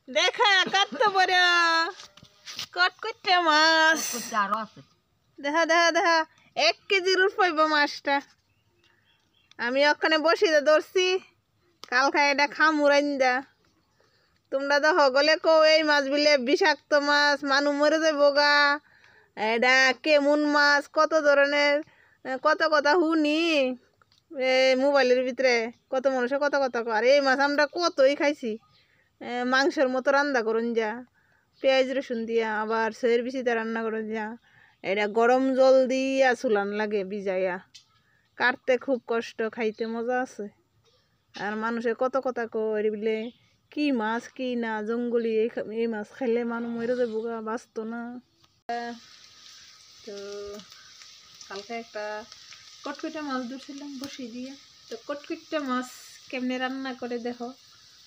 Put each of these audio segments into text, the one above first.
দেখা কত বড় কটকটে মাছ। দেখা দেখা দেখা 1 কেজির উপর মাছটা। আমি ওখানে বসে ধরছি, কাল খাই এটা খামুরাইন দা। তোমরা তো হগলে কো এই মাছ বিলে বিষাক্ত মাছ, মানুষ মরে যাবো গা, এটা কেমন মাছ, কত ধরনের কত কথা শুনি মোবাইলের ভিতরে। কত মানুষে কত কথা কয়। আর এই মাছ আমরা কতই খাইছি, মাংসের মতো রান্না করুন যা, পেঁয়াজ রসুন দিয়া, আবার সয়ের বিচিতে রান্না করুন যা। এটা গরম জল দিয়া চুলান লাগে ভিজাইয়া, কাটতে খুব কষ্ট, খাইতে মজা আছে। আর মানুষে কত কথা কয় বলে কি মাছ কি না, জঙ্গলি এই মাছ খাইলে মানুষ মরে যাবো গা, বাঁচতো না। তো কালকে একটা কটকটা মাছ ধরছিলাম বসিয়ে দিয়ে। তো কটকটা মাছ কেমনে রান্না করে দেখো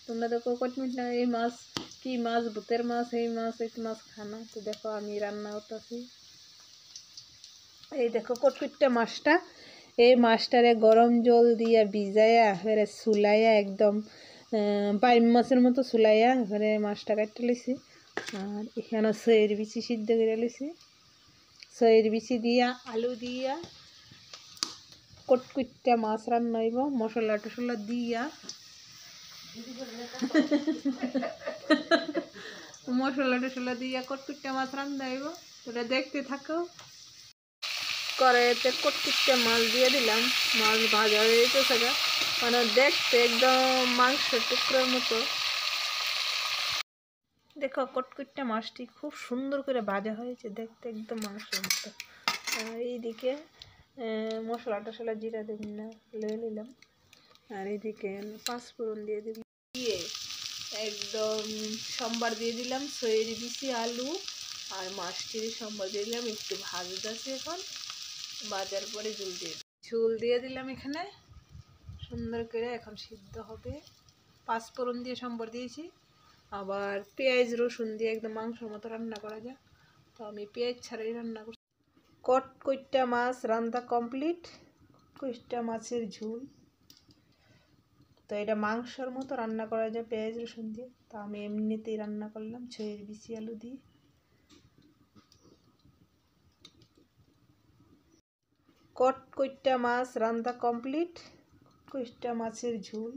তোমরা। দেখো কটমিটা এই মাছ কি মাছ, ভূতের মাছ, এই মাছ খানা। তো দেখো আমি রান্না করতেছি। এই দেখো কটকটা মাছটা, এই মাছটারে গরম জল দিয়া ভিজাইয়া এবারে চুলাইয়া একদম বাইম মাছের মতো চুলাইয়া এবারে মাছটা কাটতে লইছি। আর এখানে সয়ের বিচি সিদ্ধ করে লইছি। সয়ের বিচি দিয়া আলু দিয়া কটকটা মাছ রান্না হইব মশলা টশলা দিয়া। মশলা টশলা দিয়া কটকটা মাছ রান্না হইব। ওটা দেখতে থাকো। কড়াইতে কটকটা মাছ দিয়ে দিলাম। মাছ ভাজা হয়ে যেতেছে, মানে দেখতে একদম মাংসের টুকরোর মতো। দেখো কটকটা মাছটি খুব সুন্দর করে ভাজা হয়েছে, দেখতে একদম মাংসের মতো। আর এইদিকে মশলা টশলা জিরা দিন লয়ে নিলাম। আর এইদিকে পাঁচফোড়ন দিয়ে দিলাম, দিয়ে একদম সম্বার দিয়ে দিলাম, সয়ের বিচি আলু আর মাছটির সম্বার দিয়ে দিলাম। একটু ভাজতেছি এখন, ভাজার পরে ঝোল দিয়ে দিলাম এখানে সুন্দর করে। এখন সিদ্ধ হবে। পাঁচফোড়ন দিয়ে সম্বার দিয়েছি, আবার পেঁয়াজ রসুন দিয়ে একদম মাংসের মতো রান্না করা যায়। তো আমি পেঁয়াজ ছাড়াই রান্না করছি। কটকটা মাছ রান্না কমপ্লিট। কটকটা মাছের ঝোল, তো এটা মাংসের মতো রান্না করা যায় পেঁয়াজ রসুন দিয়ে। তো আমি এমনিতেই রান্না করলাম সয়ের বিচি আলু দিয়ে। কটকটা মাছ রান্না কমপ্লিট। কটকটা মাছের ঝোল,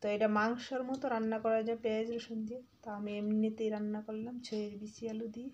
তো এটা মাংসের মতো রান্না করা যায় পেঁয়াজ রসুন দিয়ে। তো আমি এমনিতেই রান্না করলাম সয়ের বিচি আলু দিয়ে।